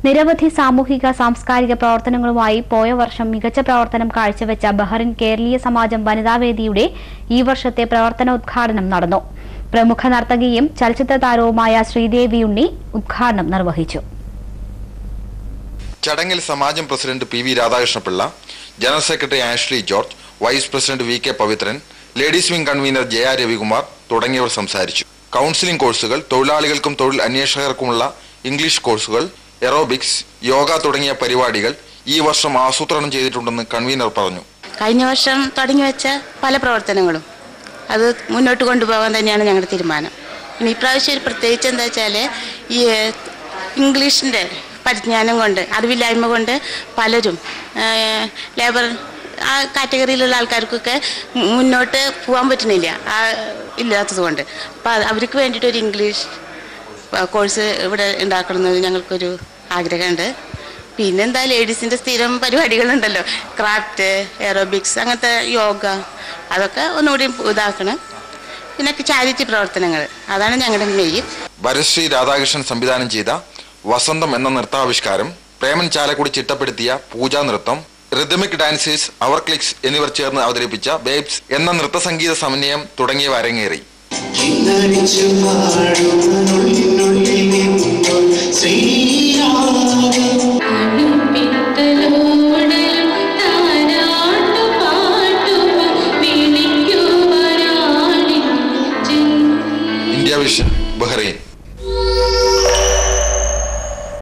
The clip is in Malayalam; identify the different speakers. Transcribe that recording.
Speaker 1: നിരവധി സാമൂഹിക സാംസ്കാരിക പ്രവർത്തനങ്ങളുമായി പോയ വർഷം മികച്ച പ്രവർത്തനം കാഴ്ചവെച്ച ബഹറിൻ കേരളീയ സമാജം വനിതാവേദിയുടെ ഈ വർഷത്തെ പ്രവർത്തനോദ്ഘാടനം നടന്നു. പ്രമുഖ നർത്തകിയും ചലച്ചിത്ര താരവുമായ ശ്രീദേവി ഉണ്ണി ഉദ്ഘാടനം നിർവഹിച്ചു.
Speaker 2: ചടങ്ങിൽ സമാജം president P V Radhakrishnapillai, general secretary Ashley George, vice president V K Pavithran, ladies wing convener Jaya Ravikumar തുടങ്ങിയവർ സംസാരിച്ചു. കൗൺസിലിംഗ് കോഴ്സുകൾ, തൊഴിലാളികൾക്കും തൊഴിൽ അന്വേഷകർക്കുമുള്ള ഇംഗ്ലീഷ് കോഴ്സുകൾ, എറോബിക്സ്, യോഗ തുടങ്ങിയ പരിപാടികൾ ഈ വർഷം ആസൂത്രണം ചെയ്തിട്ടുണ്ടെന്ന് കൺവീനർ പറഞ്ഞു.
Speaker 3: കഴിഞ്ഞ വർഷം തുടങ്ങി വെച്ച പല പ്രവർത്തനങ്ങളും അത് മുന്നോട്ട് കൊണ്ടുപോകാൻ തന്നെയാണ് ഞങ്ങളുടെ തീരുമാനം. ഇനി ഇപ്രാവശ്യം പ്രത്യേകിച്ച് എന്താ വെച്ചാൽ ഈ ഇംഗ്ലീഷിൻ്റെ പരിജ്ഞാനം കൊണ്ട്, അറിവില്ലായ്മ കൊണ്ട് പലരും ലേബർ ആ കാറ്റഗറിയിലുള്ള ആൾക്കാർക്കൊക്കെ മുന്നോട്ട് പോകാൻ പറ്റുന്നില്ല, ഇല്ലാത്തത് കൊണ്ട്. അപ്പോൾ അവർക്ക് വേണ്ടിയിട്ടൊരു ഇംഗ്ലീഷ് കോഴ്സ് ഇവിടെ ഉണ്ടാക്കണമെന്ന് ഞങ്ങൾക്കൊരു ആഗ്രഹമുണ്ട്. പിന്നെന്താ ലേഡീസിൻ്റെ സ്ഥിരം പരിപാടികളുണ്ടല്ലോ, ക്രാഫ്റ്റ്, എറോബിക്സ്, അങ്ങനത്തെ യോഗ, അതൊക്കെ ഒന്നുകൂടി ഇതാക്കണം. പിന്നെ ചാരിറ്റി പ്രവർത്തനങ്ങൾ, അതാണ് ഞങ്ങളുടെ മെയിൻ.
Speaker 2: വരശ്രീ രാധാകൃഷ്ണൻ സംവിധാനം ചെയ്ത വസന്തം എന്ന നൃത്താവിഷ്കാരം, പ്രേമൻ ചാലക്കുടി ചിട്ടപ്പെടുത്തിയ പൂജാ നൃത്തം, റിതമിക് ഡാൻസേഴ്സ്, അവർ ക്ലിക്സ് എന്നിവർ ചേർന്ന് അവതരിപ്പിച്ച ബേബ്സ് എന്ന നൃത്തസംഗീത സമന്വയം തുടങ്ങിയവ അരങ്ങേറി.
Speaker 4: ശ്രീരാഗ